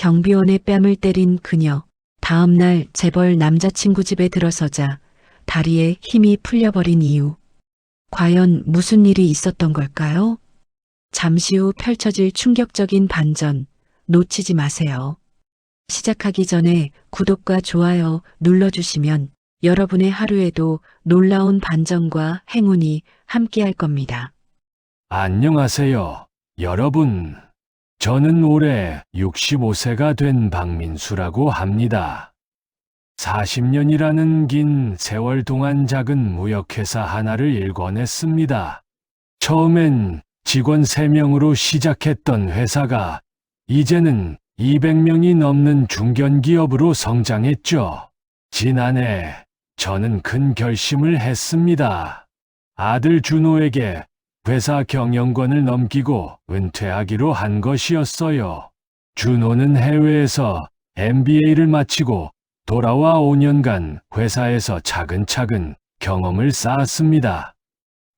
경비원의 뺨을 때린 그녀. 다음 날 재벌 남자친구 집에 들어서자 다리에 힘이 풀려버린 이유. 과연 무슨 일이 있었던 걸까요? 잠시 후 펼쳐질 충격적인 반전 놓치지 마세요. 시작하기 전에 구독과 좋아요 눌러주시면 여러분의 하루에도 놀라운 반전과 행운이 함께할 겁니다. 안녕하세요, 여러분. 저는 올해 65세가 된 박민수라고 합니다. 40년이라는 긴 세월 동안 작은 무역회사 하나를 일궈냈습니다. 처음엔 직원 3명으로 시작했던 회사가 이제는 200명이 넘는 중견기업으로 성장했죠. 지난해 저는 큰 결심을 했습니다. 아들 준호에게 회사 경영권을 넘기고 은퇴하기로 한 것이었어요. 준호는 해외에서 MBA를 마치고 돌아와 5년간 회사에서 차근차근 경험을 쌓았습니다.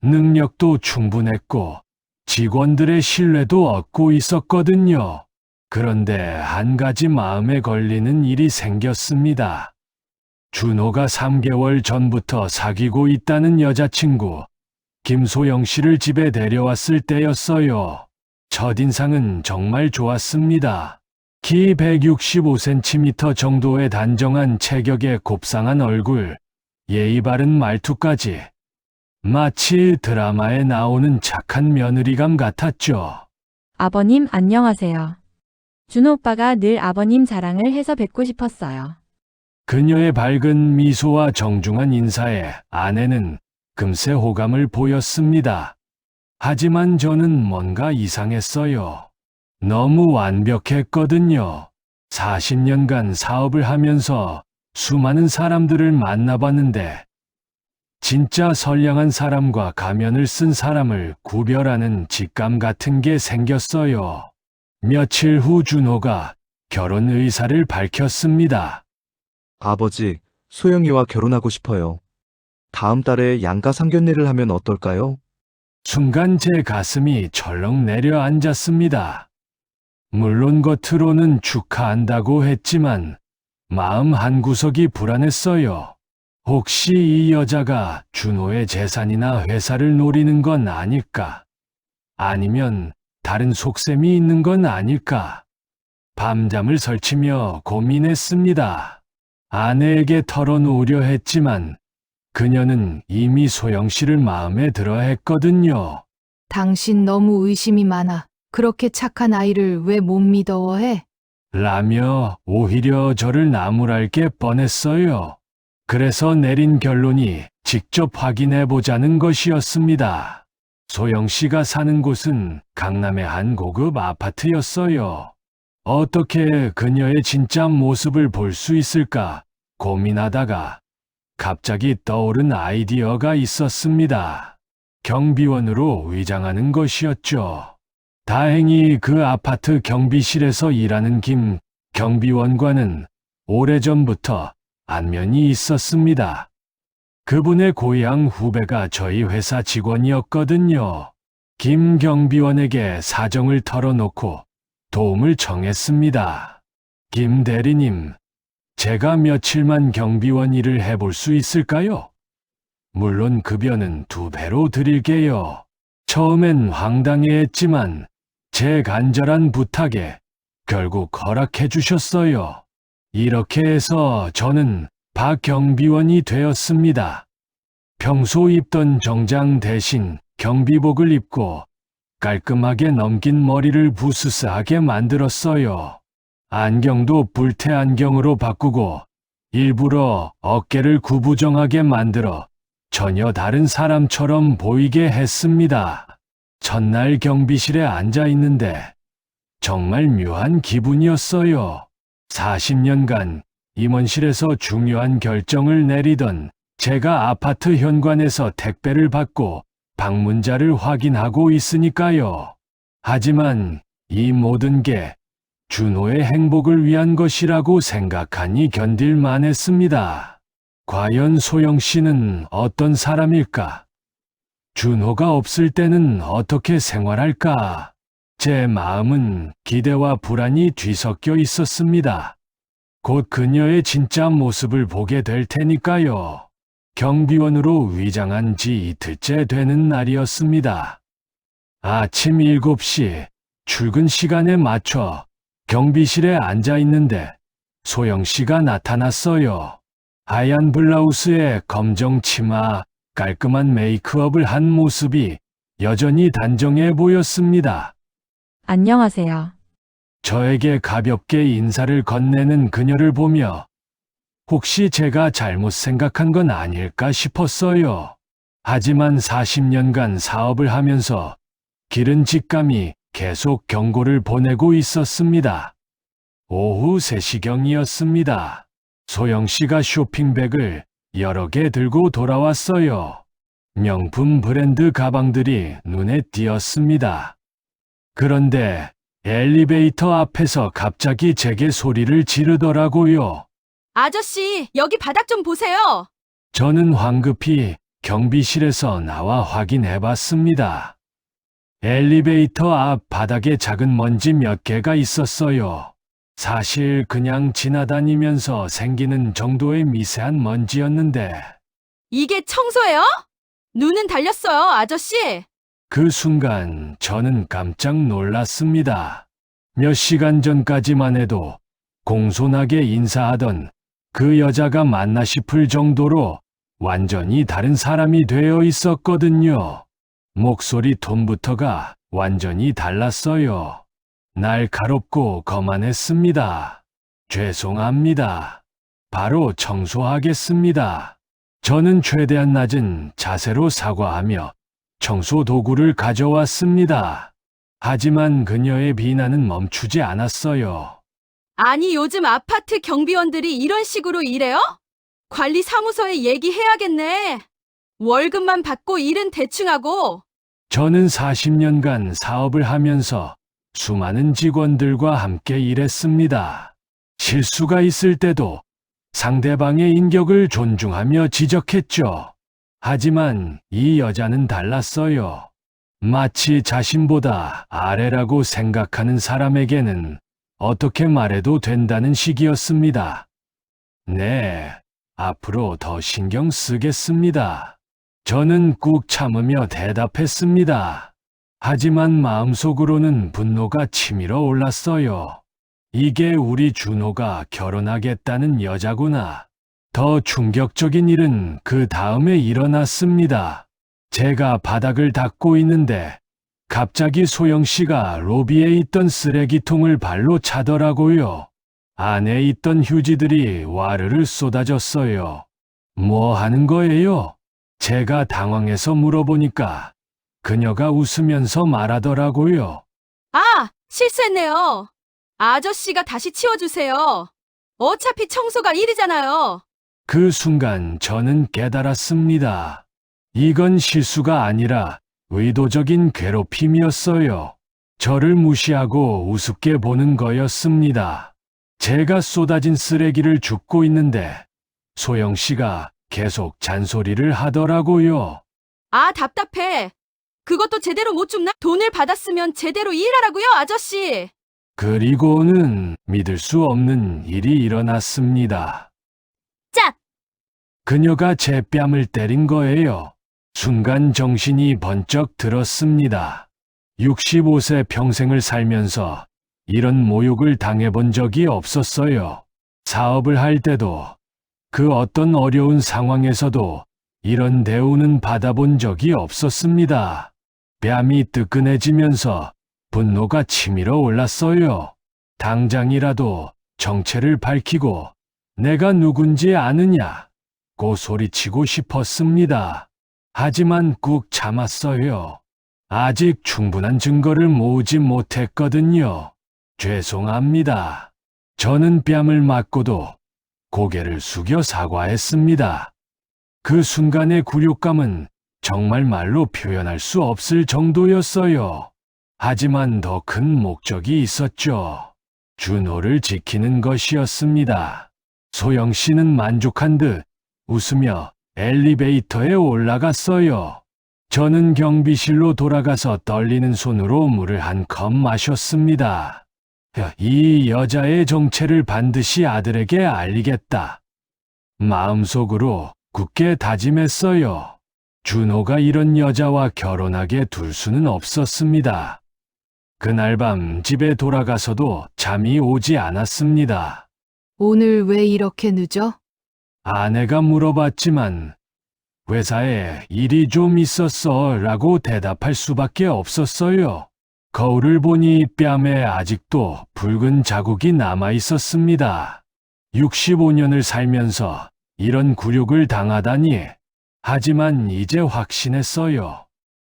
능력도 충분했고 직원들의 신뢰도 얻고 있었거든요. 그런데 한 가지 마음에 걸리는 일이 생겼습니다. 준호가 3개월 전부터 사귀고 있다는 여자친구 김소영 씨를 집에 데려왔을 때였어요. 첫인상은 정말 좋았습니다. 키 165cm 정도의 단정한 체격에 곱상한 얼굴, 예의 바른 말투까지 마치 드라마에 나오는 착한 며느리감 같았죠. 아버님 안녕하세요. 준호 오빠가 늘 아버님 자랑을 해서 뵙고 싶었어요. 그녀의 밝은 미소와 정중한 인사에 아내는 금세 호감을 보였습니다. 하지만 저는 뭔가 이상했어요. 너무 완벽했거든요. 40년간 사업을 하면서 수많은 사람들을 만나봤는데 진짜 선량한 사람과 가면을 쓴 사람을 구별하는 직감 같은 게 생겼어요. 며칠 후 준호가 결혼 의사를 밝혔습니다. 아버지, 소영이와 결혼하고 싶어요. 다음 달에 양가 상견례를 하면 어떨까요? 순간 제 가슴이 철렁 내려앉았습니다. 물론 겉으로는 축하한다고 했지만 마음 한구석이 불안했어요. 혹시 이 여자가 준호의 재산이나 회사를 노리는 건 아닐까? 아니면 다른 속셈이 있는 건 아닐까? 밤잠을 설치며 고민했습니다. 아내에게 털어놓으려 했지만 그녀는 이미 소영 씨를 마음에 들어 했거든요. 당신 너무 의심이 많아. 그렇게 착한 아이를 왜 못 믿어해? 라며 오히려 저를 나무랄 게 뻔했어요. 그래서 내린 결론이 직접 확인해보자는 것이었습니다. 소영 씨가 사는 곳은 강남의 한 고급 아파트였어요. 어떻게 그녀의 진짜 모습을 볼 수 있을까 고민하다가 갑자기 떠오른 아이디어가 있었습니다. 경비원으로 위장하는 것이었죠. 다행히 그 아파트 경비실에서 일하는 김 경비원과는 오래전부터 안면이 있었습니다. 그분의 고향 후배가 저희 회사 직원이었거든요. 김 경비원에게 사정을 털어놓고 도움을 청했습니다. 김 대리님, 제가 며칠만 경비원 일을 해볼 수 있을까요? 물론 급여는 2배로 드릴게요. 처음엔 황당해했지만 제 간절한 부탁에 결국 허락해 주셨어요. 이렇게 해서 저는 박 경비원이 되었습니다. 평소 입던 정장 대신 경비복을 입고 깔끔하게 넘긴 머리를 부스스하게 만들었어요. 안경도 불태 안경으로 바꾸고 일부러 어깨를 구부정하게 만들어 전혀 다른 사람처럼 보이게 했습니다. 첫날 경비실에 앉아 있는데 정말 묘한 기분이었어요. 40년간 임원실에서 중요한 결정을 내리던 제가 아파트 현관에서 택배를 받고 방문자를 확인하고 있으니까요. 하지만 이 모든 게 준호의 행복을 위한 것이라고 생각하니 견딜만 했습니다. 과연 소영 씨는 어떤 사람일까? 준호가 없을 때는 어떻게 생활할까? 제 마음은 기대와 불안이 뒤섞여 있었습니다. 곧 그녀의 진짜 모습을 보게 될 테니까요. 경비원으로 위장한 지 이틀째 되는 날이었습니다. 아침 7시 출근 시간에 맞춰 경비실에 앉아 있는데 소영 씨가 나타났어요. 하얀 블라우스에 검정 치마, 깔끔한 메이크업을 한 모습이 여전히 단정해 보였습니다. 안녕하세요. 저에게 가볍게 인사를 건네는 그녀를 보며 혹시 제가 잘못 생각한 건 아닐까 싶었어요. 하지만 40년간 사업을 하면서 기른 직감이 계속 경고를 보내고 있었습니다. 오후 3시경이었습니다. 소영 씨가 쇼핑백을 여러 개 들고 돌아왔어요. 명품 브랜드 가방들이 눈에 띄었습니다. 그런데 엘리베이터 앞에서 갑자기 제게 소리를 지르더라고요. 아저씨, 여기 바닥 좀 보세요. 저는 황급히 경비실에서 나와 확인해 봤습니다. 엘리베이터 앞 바닥에 작은 먼지 몇 개가 있었어요. 사실 그냥 지나다니면서 생기는 정도의 미세한 먼지였는데 이게 청소예요? 눈은 달렸어요, 아저씨. 그 순간 저는 깜짝 놀랐습니다. 몇 시간 전까지만 해도 공손하게 인사하던 그 여자가 맞나 싶을 정도로 완전히 다른 사람이 되어 있었거든요. 목소리 톤부터가 완전히 달랐어요. 날카롭고 거만했습니다. 죄송합니다. 바로 청소하겠습니다. 저는 최대한 낮은 자세로 사과하며 청소 도구를 가져왔습니다. 하지만 그녀의 비난은 멈추지 않았어요. 아니, 요즘 아파트 경비원들이 이런 식으로 일해요? 관리사무소에 얘기해야겠네. 월급만 받고 일은 대충 하고. 저는 40년간 사업을 하면서 수많은 직원들과 함께 일했습니다. 실수가 있을 때도 상대방의 인격을 존중하며 지적했죠. 하지만 이 여자는 달랐어요. 마치 자신보다 아래라고 생각하는 사람에게는 어떻게 말해도 된다는 식이었습니다. 네, 앞으로 더 신경 쓰겠습니다. 저는 꾹 참으며 대답했습니다. 하지만 마음속으로는 분노가 치밀어 올랐어요. 이게 우리 준호가 결혼하겠다는 여자구나. 더 충격적인 일은 그 다음에 일어났습니다. 제가 바닥을 닦고 있는데 갑자기 소영 씨가 로비에 있던 쓰레기통을 발로 차더라고요. 안에 있던 휴지들이 와르르 쏟아졌어요. 뭐 하는 거예요? 제가 당황해서 물어보니까 그녀가 웃으면서 말하더라고요. 아, 실수했네요. 아저씨가 다시 치워주세요. 어차피 청소가 일이잖아요. 그 순간 저는 깨달았습니다. 이건 실수가 아니라 의도적인 괴롭힘이었어요. 저를 무시하고 우습게 보는 거였습니다. 제가 쏟아진 쓰레기를 줍고 있는데 소영 씨가 계속 잔소리를 하더라고요. 아, 답답해. 그것도 제대로 못 줍나? 돈을 받았으면 제대로 일하라고요, 아저씨. 그리고는 믿을 수 없는 일이 일어났습니다. 짝! 그녀가 제 뺨을 때린 거예요. 순간 정신이 번쩍 들었습니다. 65세 평생을 살면서 이런 모욕을 당해본 적이 없었어요. 사업을 할 때도 그 어떤 어려운 상황에서도 이런 대우는 받아본 적이 없었습니다. 뺨이 뜨끈해지면서 분노가 치밀어 올랐어요. 당장이라도 정체를 밝히고 내가 누군지 아느냐고 소리치고 싶었습니다. 하지만 꾹 참았어요. 아직 충분한 증거를 모으지 못했거든요. 죄송합니다. 저는 뺨을 맞고도 고개를 숙여 사과했습니다. 그 순간의 굴욕감은 정말 말로 표현할 수 없을 정도였어요. 하지만 더 큰 목적이 있었죠. 준호를 지키는 것이었습니다. 소영 씨는 만족한 듯 웃으며 엘리베이터에 올라갔어요. 저는 경비실로 돌아가서 떨리는 손으로 물을 한 컵 마셨습니다. 이 여자의 정체를 반드시 아들에게 알리겠다. 마음속으로 굳게 다짐했어요. 준호가 이런 여자와 결혼하게 둘 수는 없었습니다. 그날 밤 집에 돌아가서도 잠이 오지 않았습니다. 오늘 왜 이렇게 늦어? 아내가 물어봤지만 회사에 일이 좀 있었어 라고 대답할 수밖에 없었어요. 거울을 보니 뺨에 아직도 붉은 자국이 남아 있었습니다. 65년을 살면서 이런 굴욕을 당하다니. 하지만 이제 확신했어요.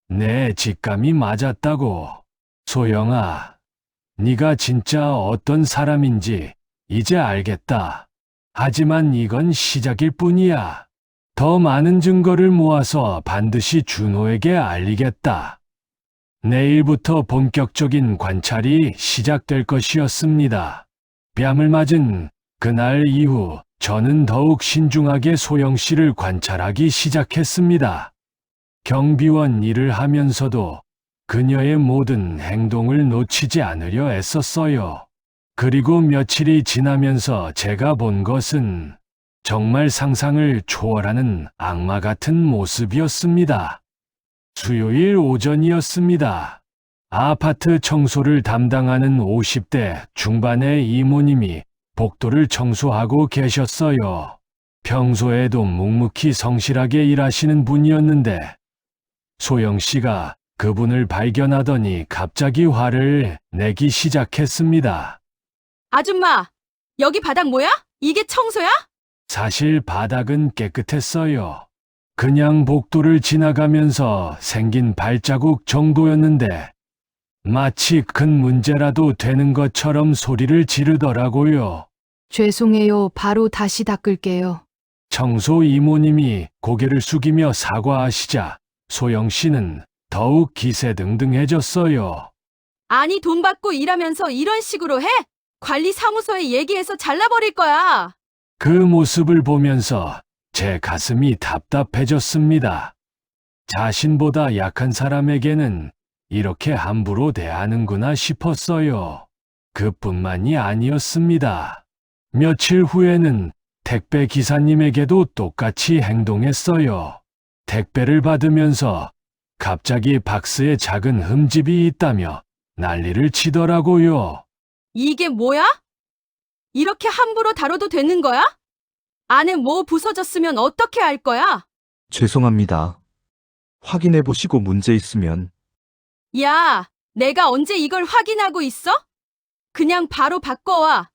내 직감이 맞았다고. 소영아, 네가 진짜 어떤 사람인지 이제 알겠다. 하지만 이건 시작일 뿐이야. 더 많은 증거를 모아서 반드시 준호에게 알리겠다. 내일부터 본격적인 관찰이 시작될 것이었습니다. 뺨을 맞은 그날 이후 저는 더욱 신중하게 소영 씨를 관찰하기 시작했습니다. 경비원 일을 하면서도 그녀의 모든 행동을 놓치지 않으려 애썼어요. 그리고 며칠이 지나면서 제가 본 것은 정말 상상을 초월하는 악마 같은 모습이었습니다. 수요일 오전이었습니다. 아파트 청소를 담당하는 50대 중반의 이모님이 복도를 청소하고 계셨어요. 평소에도 묵묵히 성실하게 일하시는 분이었는데 소영 씨가 그분을 발견하더니 갑자기 화를 내기 시작했습니다. 아줌마, 여기 바닥 뭐야? 이게 청소야? 사실 바닥은 깨끗했어요. 그냥 복도를 지나가면서 생긴 발자국 정도였는데 마치 큰 문제라도 되는 것처럼 소리를 지르더라고요. 죄송해요. 바로 다시 닦을게요. 청소 이모님이 고개를 숙이며 사과하시자 소영 씨는 더욱 기세등등해졌어요. 아니, 돈 받고 일하면서 이런 식으로 해? 관리 사무소에 얘기해서 잘라버릴 거야. 그 모습을 보면서 제 가슴이 답답해졌습니다. 자신보다 약한 사람에게는 이렇게 함부로 대하는구나 싶었어요. 그뿐만이 아니었습니다. 며칠 후에는 택배 기사님에게도 똑같이 행동했어요. 택배를 받으면서 갑자기 박스에 작은 흠집이 있다며 난리를 치더라고요. 이게 뭐야? 이렇게 함부로 다뤄도 되는 거야? 안에 뭐 부서졌으면 어떻게 할 거야? 죄송합니다. 확인해 보시고 문제 있으면 야, 내가 언제 이걸 확인하고 있어? 그냥 바로 바꿔와.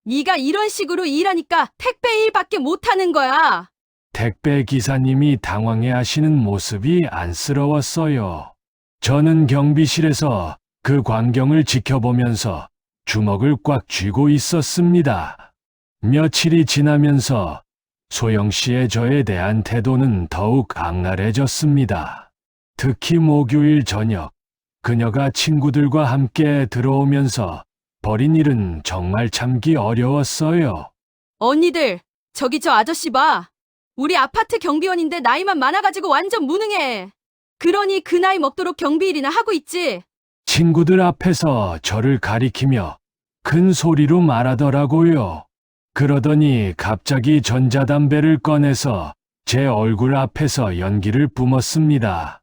네가 이런 식으로 일하니까 택배 일밖에 못하는 거야. 택배 기사님이 당황해 하시는 모습이 안쓰러웠어요. 저는 경비실에서 그 광경을 지켜보면서 주먹을 꽉 쥐고 있었습니다. 며칠이 지나면서 소영 씨의 저에 대한 태도는 더욱 악랄해졌습니다. 특히 목요일 저녁, 그녀가 친구들과 함께 들어오면서 벌인 일은 정말 참기 어려웠어요. 언니들, 저기 저 아저씨 봐. 우리 아파트 경비원인데 나이만 많아가지고 완전 무능해. 그러니 그 나이 먹도록 경비 일이나 하고 있지. 친구들 앞에서 저를 가리키며 큰 소리로 말하더라고요. 그러더니 갑자기 전자담배를 꺼내서 제 얼굴 앞에서 연기를 뿜었습니다.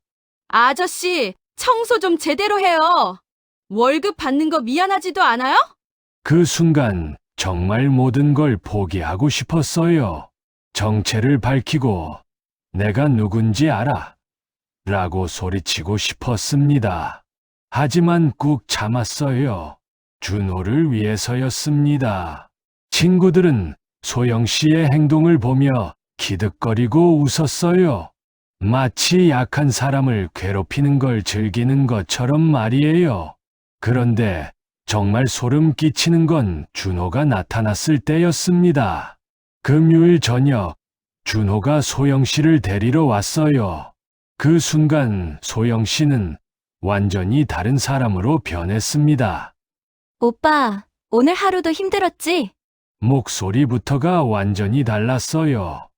아저씨, 청소 좀 제대로 해요. 월급 받는 거 미안하지도 않아요? 그 순간 정말 모든 걸 포기하고 싶었어요. 정체를 밝히고 내가 누군지 알아. 라고 소리치고 싶었습니다. 하지만 꾹 참았어요. 준호를 위해서였습니다. 친구들은 소영 씨의 행동을 보며 기득거리고 웃었어요. 마치 약한 사람을 괴롭히는 걸 즐기는 것처럼 말이에요. 그런데 정말 소름 끼치는 건 준호가 나타났을 때였습니다. 금요일 저녁, 준호가 소영 씨를 데리러 왔어요. 그 순간 소영 씨는 완전히 다른 사람으로 변했습니다. 오빠, 오늘 하루도 힘들었지? 목소리부터가 완전히 달랐어요.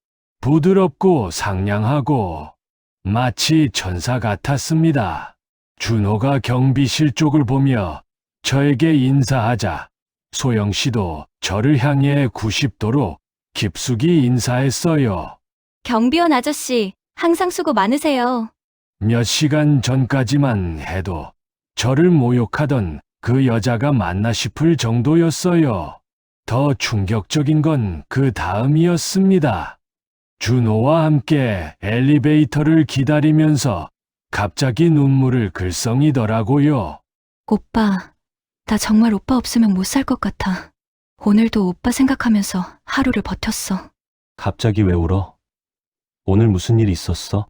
부드럽고 상냥하고 마치 천사 같았습니다. 준호가 경비실 쪽을 보며 저에게 인사하자 소영 씨도 저를 향해 90도로 깊숙이 인사했어요. 경비원 아저씨, 항상 수고 많으세요. 몇 시간 전까지만 해도 저를 모욕하던 그 여자가 맞나 싶을 정도였어요. 더 충격적인 건 그 다음이었습니다. 준호와 함께 엘리베이터를 기다리면서 갑자기 눈물을 글썽이더라고요. 오빠, 나 정말 오빠 없으면 못 살 것 같아. 오늘도 오빠 생각하면서 하루를 버텼어. 갑자기 왜 울어? 오늘 무슨 일 있었어?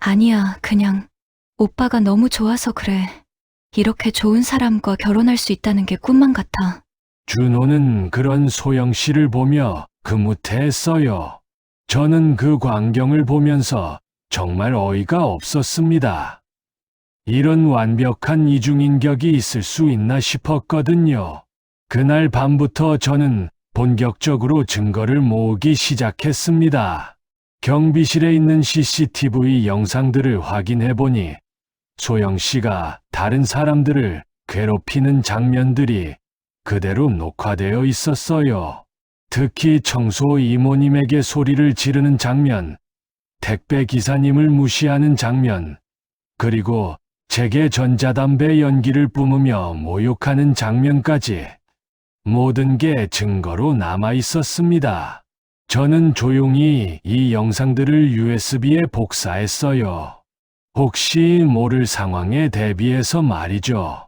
아니야, 그냥 오빠가 너무 좋아서 그래. 이렇게 좋은 사람과 결혼할 수 있다는 게 꿈만 같아. 준호는 그런 소영 씨를 보며 흐뭇해했어요. 저는 그 광경을 보면서 정말 어이가 없었습니다. 이런 완벽한 이중인격이 있을 수 있나 싶었거든요. 그날 밤부터 저는 본격적으로 증거를 모으기 시작했습니다. 경비실에 있는 CCTV 영상들을 확인해보니 소영 씨가 다른 사람들을 괴롭히는 장면들이 그대로 녹화되어 있었어요. 특히 청소 이모님에게 소리를 지르는 장면, 택배 기사님을 무시하는 장면, 그리고 제게 전자담배 연기를 뿜으며 모욕하는 장면까지 모든 게 증거로 남아 있었습니다. 저는 조용히 이 영상들을 USB에 복사했어요. 혹시 모를 상황에 대비해서 말이죠.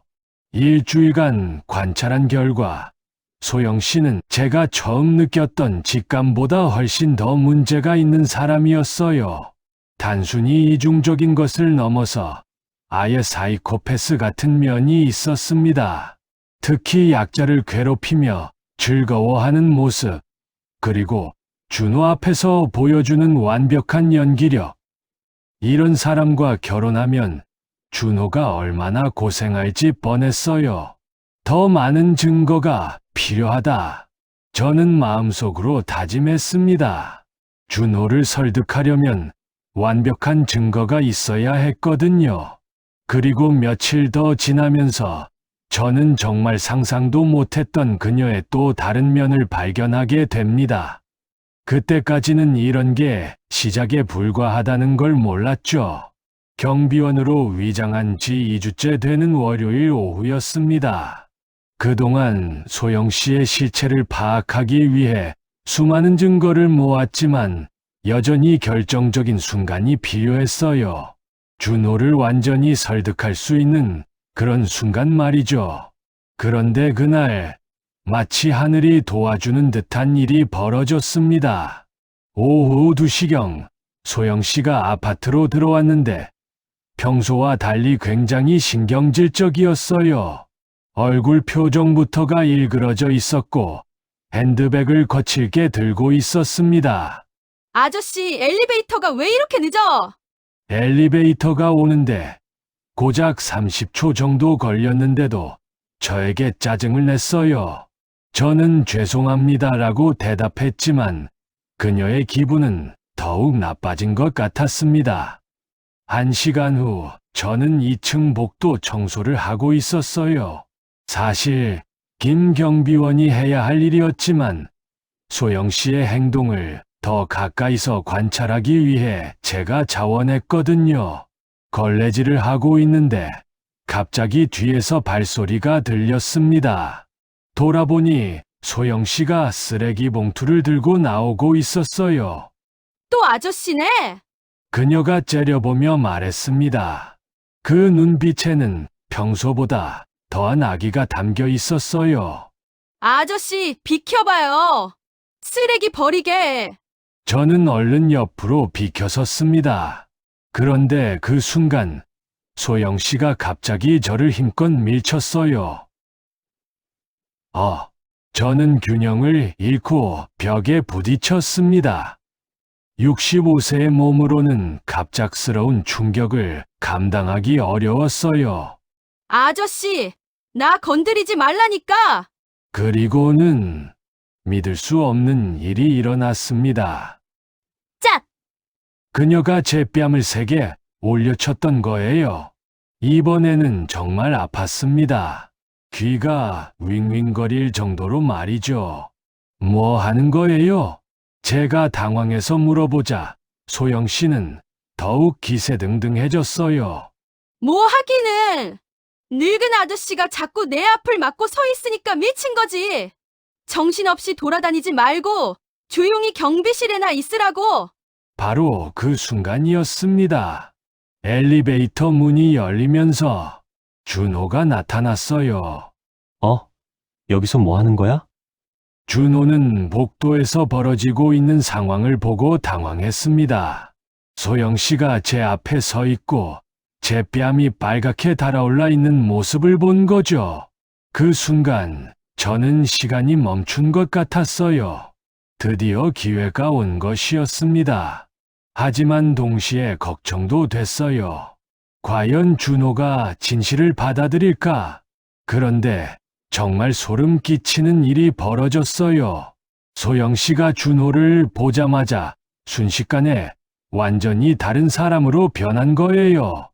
일주일간 관찰한 결과 소영 씨는 제가 처음 느꼈던 직감보다 훨씬 더 문제가 있는 사람이었어요. 단순히 이중적인 것을 넘어서 아예 사이코패스 같은 면이 있었습니다. 특히 약자를 괴롭히며 즐거워하는 모습, 그리고 준호 앞에서 보여주는 완벽한 연기력. 이런 사람과 결혼하면 준호가 얼마나 고생할지 뻔했어요. 더 많은 증거가 필요하다. 저는 마음속으로 다짐했습니다. 준호를 설득하려면 완벽한 증거가 있어야 했거든요. 그리고 며칠 더 지나면서 저는 정말 상상도 못했던 그녀의 또 다른 면을 발견하게 됩니다. 그때까지는 이런 게 시작에 불과하다는 걸 몰랐죠. 경비원으로 위장한 지 2주째 되는 월요일 오후였습니다. 그동안 소영 씨의 실체를 파악하기 위해 수많은 증거를 모았지만 여전히 결정적인 순간이 필요했어요. 준호를 완전히 설득할 수 있는 그런 순간 말이죠. 그런데 그날 마치 하늘이 도와주는 듯한 일이 벌어졌습니다. 오후 2시경 소영 씨가 아파트로 들어왔는데 평소와 달리 굉장히 신경질적이었어요. 얼굴 표정부터가 일그러져 있었고 핸드백을 거칠게 들고 있었습니다. 아저씨, 엘리베이터가 왜 이렇게 늦어? 엘리베이터가 오는데 고작 30초 정도 걸렸는데도 저에게 짜증을 냈어요. 저는 죄송합니다라고 대답했지만 그녀의 기분은 더욱 나빠진 것 같았습니다. 1시간 후 저는 2층 복도 청소를 하고 있었어요. 사실 김 경비원이 해야 할 일이었지만 소영 씨의 행동을 더 가까이서 관찰하기 위해 제가 자원했거든요. 걸레질을 하고 있는데 갑자기 뒤에서 발소리가 들렸습니다. 돌아보니 소영 씨가 쓰레기 봉투를 들고 나오고 있었어요. 또 아저씨네? 그녀가 째려보며 말했습니다. 그 눈빛에는 평소보다 더한 악의가 담겨 있었어요. 아저씨, 비켜봐요. 쓰레기 버리게. 저는 얼른 옆으로 비켜섰습니다. 그런데 그 순간 소영 씨가 갑자기 저를 힘껏 밀쳤어요. 저는 균형을 잃고 벽에 부딪혔습니다. 65세의 몸으로는 갑작스러운 충격을 감당하기 어려웠어요. 아저씨, 나 건드리지 말라니까. 그리고는 믿을 수 없는 일이 일어났습니다. 짝! 그녀가 제 뺨을 세게 올려쳤던 거예요. 이번에는 정말 아팠습니다. 귀가 윙윙거릴 정도로 말이죠. 뭐 하는 거예요? 제가 당황해서 물어보자 소영 씨는 더욱 기세등등해졌어요. 뭐 하기는! 늙은 아저씨가 자꾸 내 앞을 막고 서 있으니까 미친 거지. 정신없이 돌아다니지 말고 조용히 경비실에나 있으라고. 바로 그 순간이었습니다. 엘리베이터 문이 열리면서 준호가 나타났어요. 여기서 뭐 하는 거야? 준호는 복도에서 벌어지고 있는 상황을 보고 당황했습니다. 소영 씨가 제 앞에 서 있고 제 뺨이 빨갛게 달아올라 있는 모습을 본 거죠. 그 순간 저는 시간이 멈춘 것 같았어요. 드디어 기회가 온 것이었습니다. 하지만 동시에 걱정도 됐어요. 과연 준호가 진실을 받아들일까? 그런데 정말 소름 끼치는 일이 벌어졌어요. 소영 씨가 준호를 보자마자 순식간에 완전히 다른 사람으로 변한 거예요.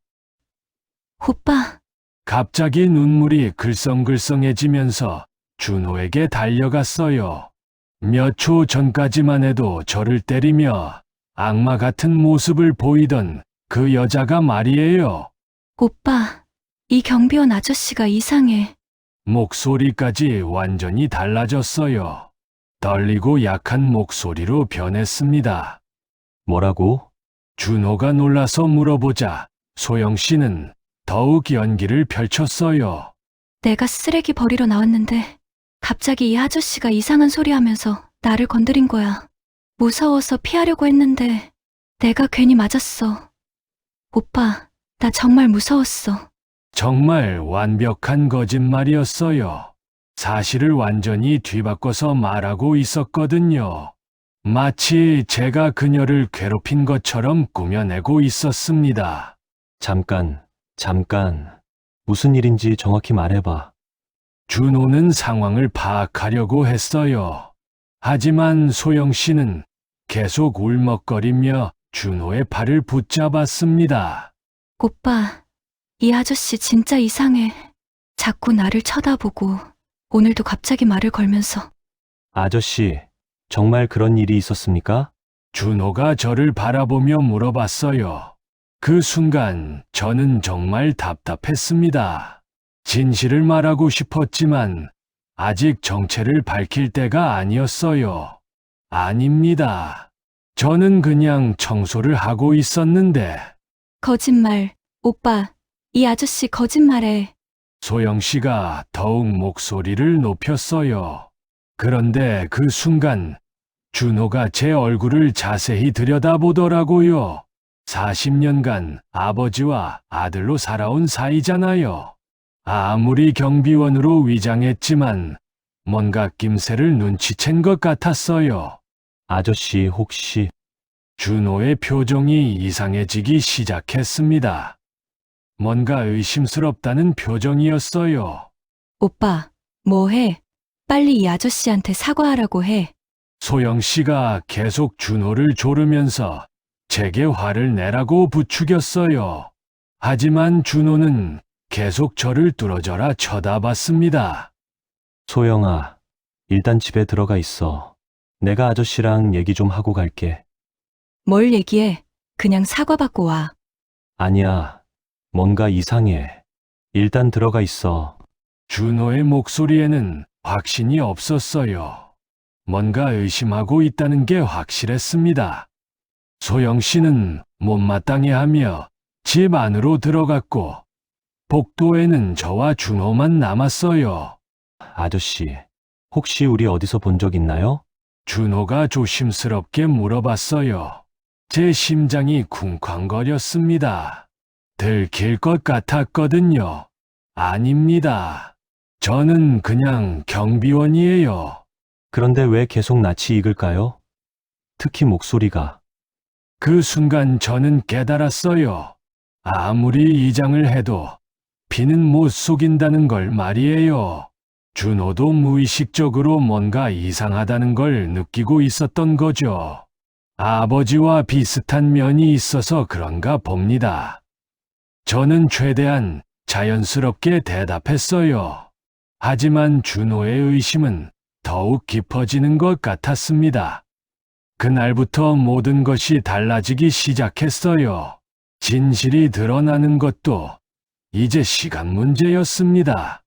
오빠, 갑자기 눈물이 글썽글썽해지면서 준호에게 달려갔어요. 몇 초 전까지만 해도 저를 때리며 악마 같은 모습을 보이던 그 여자가 말이에요. 오빠, 이 경비원 아저씨가 이상해. 목소리까지 완전히 달라졌어요. 떨리고 약한 목소리로 변했습니다. 뭐라고? 준호가 놀라서 물어보자 소영 씨는 더욱 연기를 펼쳤어요. 내가 쓰레기 버리러 나왔는데 갑자기 이 아저씨가 이상한 소리 하면서 나를 건드린 거야. 무서워서 피하려고 했는데 내가 괜히 맞았어. 오빠, 나 정말 무서웠어. 정말 완벽한 거짓말이었어요. 사실을 완전히 뒤바꿔서 말하고 있었거든요. 마치 제가 그녀를 괴롭힌 것처럼 꾸며내고 있었습니다. 잠깐. 무슨 일인지 정확히 말해봐. 준호는 상황을 파악하려고 했어요. 하지만 소영 씨는 계속 울먹거리며 준호의 팔을 붙잡았습니다. 오빠, 이 아저씨 진짜 이상해. 자꾸 나를 쳐다보고 오늘도 갑자기 말을 걸면서. 아저씨, 정말 그런 일이 있었습니까? 준호가 저를 바라보며 물어봤어요. 그 순간 저는 정말 답답했습니다. 진실을 말하고 싶었지만 아직 정체를 밝힐 때가 아니었어요. 아닙니다. 저는 그냥 청소를 하고 있었는데. 거짓말. 오빠, 이 아저씨 거짓말해. 소영 씨가 더욱 목소리를 높였어요. 그런데 그 순간 준호가 제 얼굴을 자세히 들여다보더라고요. 40년간 아버지와 아들로 살아온 사이잖아요. 아무리 경비원으로 위장했지만 뭔가 낌새를 눈치챈 것 같았어요. 아저씨 혹시 준호의 표정이 이상해지기 시작했습니다. 뭔가 의심스럽다는 표정이었어요. 오빠, 뭐해? 빨리 이 아저씨한테 사과하라고 해. 소영 씨가 계속 준호를 조르면서 제게 화를 내라고 부추겼어요. 하지만 준호는 계속 저를 뚫어져라 쳐다봤습니다. 소영아, 일단 집에 들어가 있어. 내가 아저씨랑 얘기 좀 하고 갈게. 뭘 얘기해? 그냥 사과받고 와. 아니야, 뭔가 이상해. 일단 들어가 있어. 준호의 목소리에는 확신이 없었어요. 뭔가 의심하고 있다는 게 확실했습니다. 소영 씨는 못마땅해하며 집 안으로 들어갔고 복도에는 저와 준호만 남았어요. 아저씨, 혹시 우리 어디서 본 적 있나요? 준호가 조심스럽게 물어봤어요. 제 심장이 쿵쾅거렸습니다. 들킬 것 같았거든요. 아닙니다. 저는 그냥 경비원이에요. 그런데 왜 계속 낯이 익을까요? 특히 목소리가. 그 순간 저는 깨달았어요. 아무리 이장을 해도 피는 못 속인다는 걸 말이에요. 준호도 무의식적으로 뭔가 이상하다는 걸 느끼고 있었던 거죠. 아버지와 비슷한 면이 있어서 그런가 봅니다. 저는 최대한 자연스럽게 대답했어요. 하지만 준호의 의심은 더욱 깊어지는 것 같았습니다. 그날부터 모든 것이 달라지기 시작했어요. 진실이 드러나는 것도 이제 시간 문제였습니다.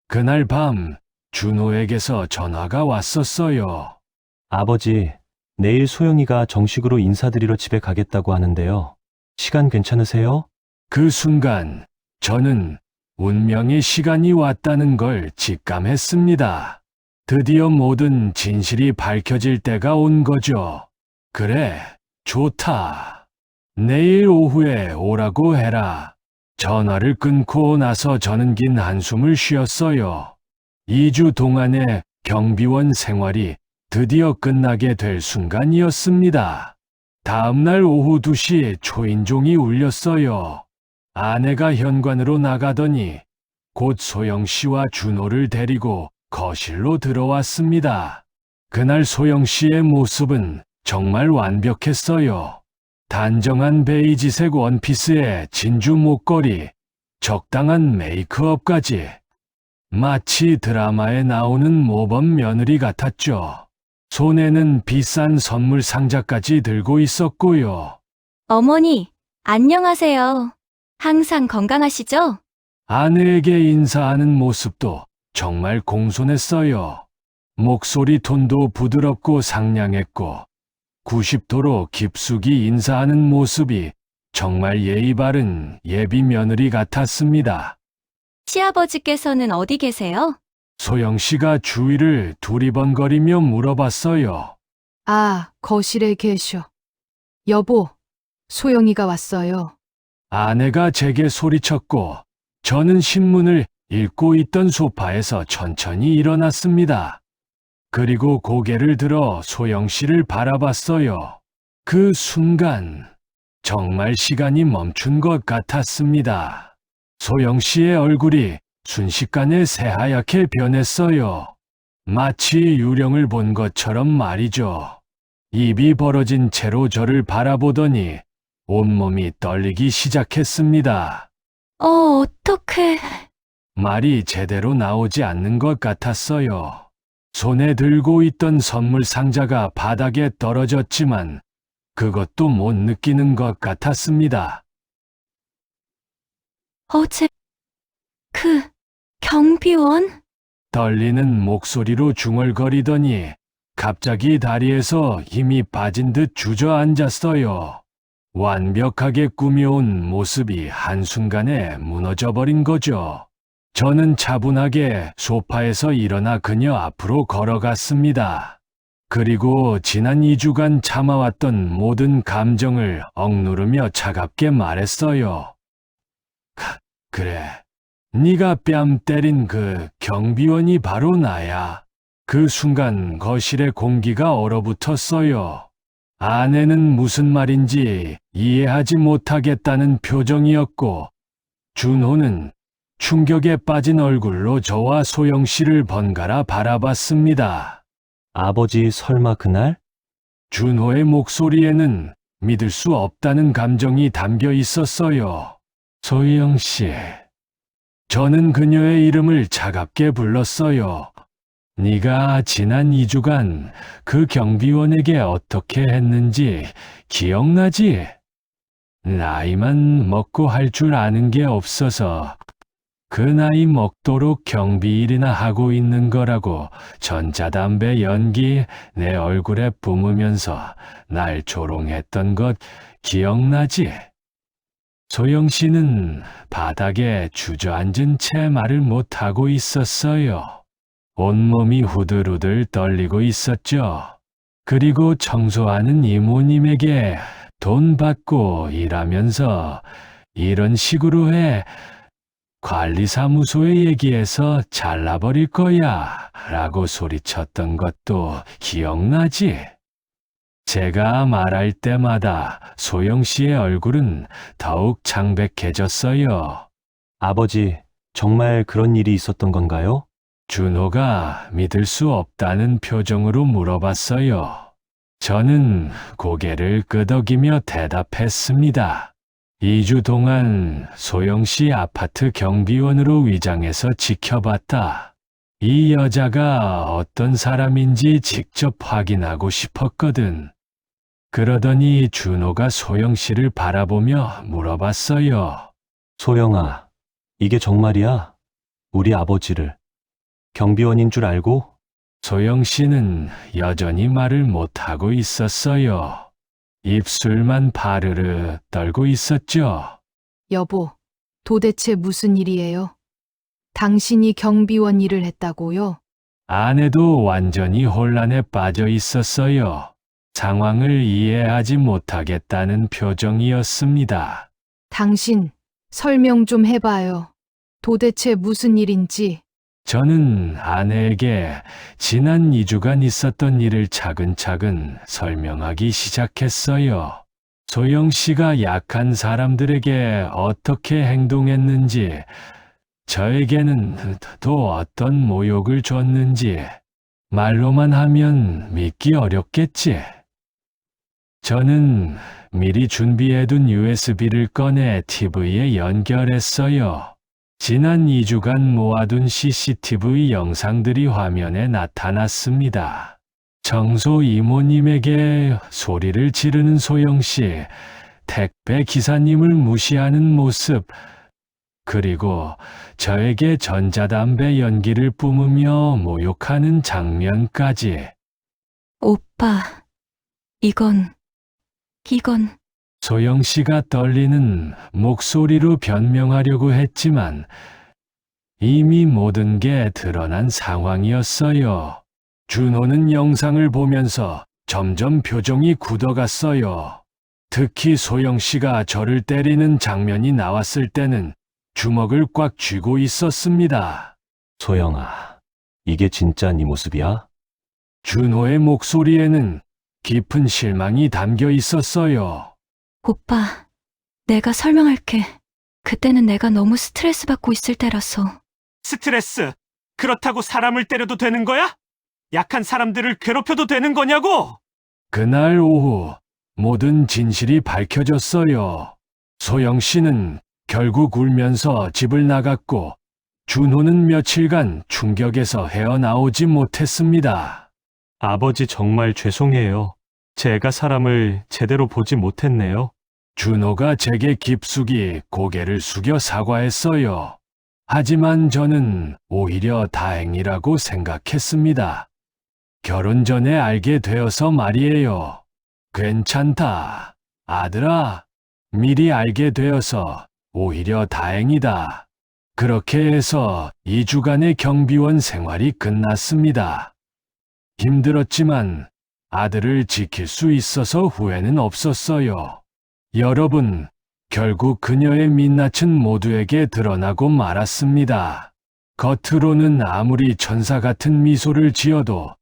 그날 밤 준호에게서 전화가 왔었어요. 아버지, 내일 소영이가 정식으로 인사드리러 집에 가겠다고 하는데요. 시간 괜찮으세요? 그 순간 저는 운명의 시간이 왔다는 걸 직감했습니다. 드디어 모든 진실이 밝혀질 때가 온 거죠. 그래, 좋다. 내일 오후에 오라고 해라. 전화를 끊고 나서 저는 긴 한숨을 쉬었어요. 2주 동안의 경비원 생활이 드디어 끝나게 될 순간이었습니다. 다음날 오후 2시 초인종이 울렸어요. 아내가 현관으로 나가더니 곧 소영 씨와 준호를 데리고 거실로 들어왔습니다. 그날 소영 씨의 모습은 정말 완벽했어요. 단정한 베이지색 원피스에 진주 목걸이, 적당한 메이크업까지. 마치 드라마에 나오는 모범 며느리 같았죠. 손에는 비싼 선물 상자까지 들고 있었고요. 어머니, 안녕하세요. 항상 건강하시죠? 아내에게 인사하는 모습도 정말 공손했어요. 목소리 톤도 부드럽고 상냥했고 90도로 깊숙이 인사하는 모습이 정말 예의 바른 예비 며느리 같았습니다. 시아버지께서는 어디 계세요? 소영 씨가 주위를 두리번거리며 물어봤어요. 아, 거실에 계셔. 여보, 소영이가 왔어요. 아내가 제게 소리쳤고 저는 신문을 읽고 있던 소파에서 천천히 일어났습니다. 그리고 고개를 들어 소영 씨를 바라봤어요. 그 순간 정말 시간이 멈춘 것 같았습니다. 소영 씨의 얼굴이 순식간에 새하얗게 변했어요. 마치 유령을 본 것처럼 말이죠. 입이 벌어진 채로 저를 바라보더니 온몸이 떨리기 시작했습니다. 어떡해. 말이 제대로 나오지 않는 것 같았어요. 손에 들고 있던 선물 상자가 바닥에 떨어졌지만 그것도 못 느끼는 것 같았습니다. 어제 경비원? 떨리는 목소리로 중얼거리더니 갑자기 다리에서 힘이 빠진 듯 주저앉았어요. 완벽하게 꾸며온 모습이 한순간에 무너져버린 거죠. 저는 차분하게 소파에서 일어나 그녀 앞으로 걸어갔습니다. 그리고 지난 2주간 참아왔던 모든 감정을 억누르며 차갑게 말했어요. 그래, 네가 뺨 때린 그 경비원이 바로 나야. 그 순간 거실의 공기가 얼어붙었어요. 아내는 무슨 말인지 이해하지 못하겠다는 표정이었고, 준호는 충격에 빠진 얼굴로 저와 소영 씨를 번갈아 바라봤습니다. 아버지 설마 그날? 준호의 목소리에는 믿을 수 없다는 감정이 담겨 있었어요. 소영 씨. 저는 그녀의 이름을 차갑게 불렀어요. 네가 지난 2주간 그 경비원에게 어떻게 했는지 기억나지? 나이만 먹고 할 줄 아는 게 없어서 그 나이 먹도록 경비 일이나 하고 있는 거라고 전자담배 연기 내 얼굴에 뿜으면서 날 조롱했던 것 기억나지? 소영 씨는 바닥에 주저앉은 채 말을 못하고 있었어요. 온몸이 후들후들 떨리고 있었죠. 그리고 청소하는 이모님에게 돈 받고 일하면서 이런 식으로 해 관리사무소에 얘기해서 잘라버릴 거야 라고 소리쳤던 것도 기억나지? 제가 말할 때마다 소영 씨의 얼굴은 더욱 창백해졌어요. 아버지, 정말 그런 일이 있었던 건가요? 준호가 믿을 수 없다는 표정으로 물어봤어요. 저는 고개를 끄덕이며 대답했습니다. 2주 동안 소영 씨 아파트 경비원으로 위장해서 지켜봤다. 이 여자가 어떤 사람인지 직접 확인하고 싶었거든. 그러더니 준호가 소영 씨를 바라보며 물어봤어요. 소영아, 이게 정말이야? 우리 아버지를 경비원인 줄 알고? 소영 씨는 여전히 말을 못하고 있었어요. 입술만 바르르 떨고 있었죠. 여보, 도대체 무슨 일이에요? 당신이 경비원 일을 했다고요? 아내도 완전히 혼란에 빠져 있었어요. 상황을 이해하지 못하겠다는 표정이었습니다. 당신, 설명 좀 해봐요. 도대체 무슨 일인지. 저는 아내에게 지난 2주간 있었던 일을 차근차근 설명하기 시작했어요. 소영 씨가 약한 사람들에게 어떻게 행동했는지, 저에게는 또 어떤 모욕을 줬는지, 말로만 하면 믿기 어렵겠지. 저는 미리 준비해둔 USB를 꺼내 TV에 연결했어요. 지난 2주간 모아둔 CCTV 영상들이 화면에 나타났습니다. 청소 이모님에게 소리를 지르는 소영 씨, 택배 기사님을 무시하는 모습, 그리고 저에게 전자담배 연기를 뿜으며 모욕하는 장면까지. 오빠, 이건 소영 씨가 떨리는 목소리로 변명하려고 했지만 이미 모든 게 드러난 상황이었어요. 준호는 영상을 보면서 점점 표정이 굳어갔어요. 특히 소영 씨가 저를 때리는 장면이 나왔을 때는 주먹을 꽉 쥐고 있었습니다. 소영아, 이게 진짜 네 모습이야? 준호의 목소리에는 깊은 실망이 담겨 있었어요. 오빠, 내가 설명할게. 그때는 내가 너무 스트레스 받고 있을 때라서. 스트레스. 그렇다고 사람을 때려도 되는 거야? 약한 사람들을 괴롭혀도 되는 거냐고? 그날 오후 모든 진실이 밝혀졌어요. 소영 씨는 결국 울면서 집을 나갔고 준호는 며칠간 충격에서 헤어나오지 못했습니다. 아버지 정말 죄송해요. 제가 사람을 제대로 보지 못했네요. 준호가 제게 깊숙이 고개를 숙여 사과했어요. 하지만 저는 오히려 다행이라고 생각했습니다. 결혼 전에 알게 되어서 말이에요. 괜찮다, 아들아. 미리 알게 되어서 오히려 다행이다. 그렇게 해서 2주간의 경비원 생활이 끝났습니다. 힘들었지만 아들을 지킬 수 있어서 후회는 없었어요. 여러분, 결국 그녀의 민낯은 모두에게 드러나고 말았습니다. 겉으로는 아무리 천사 같은 미소를 지어도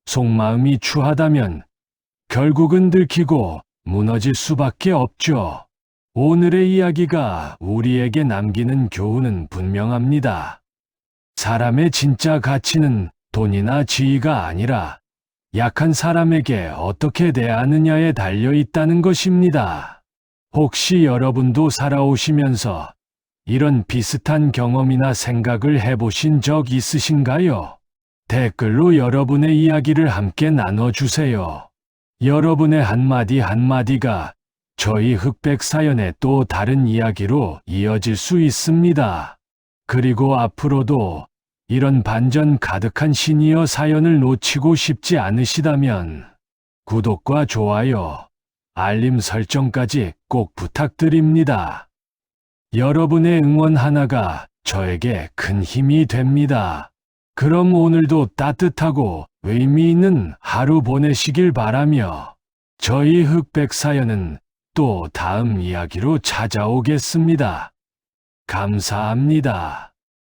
속마음이 추하다면 결국은 들키고 무너질 수밖에 없죠. 오늘의 이야기가 우리에게 남기는 교훈은 분명합니다. 사람의 진짜 가치는 돈이나 지위가 아니라 약한 사람에게 어떻게 대하느냐에 달려 있다는 것입니다. 혹시 여러분도 살아오시면서 이런 비슷한 경험이나 생각을 해보신 적 있으신가요? 댓글로 여러분의 이야기를 함께 나눠주세요. 여러분의 한마디 한마디가 저희 흑백 사연의 또 다른 이야기로 이어질 수 있습니다. 그리고 앞으로도 이런 반전 가득한 시니어 사연을 놓치고 싶지 않으시다면 구독과 좋아요, 알림 설정까지 꼭 부탁드립니다. 여러분의 응원 하나가 저에게 큰 힘이 됩니다. 그럼 오늘도 따뜻하고 의미 있는 하루 보내시길 바라며 저희 흑백 사연은 또 다음 이야기로 찾아오겠습니다. 감사합니다.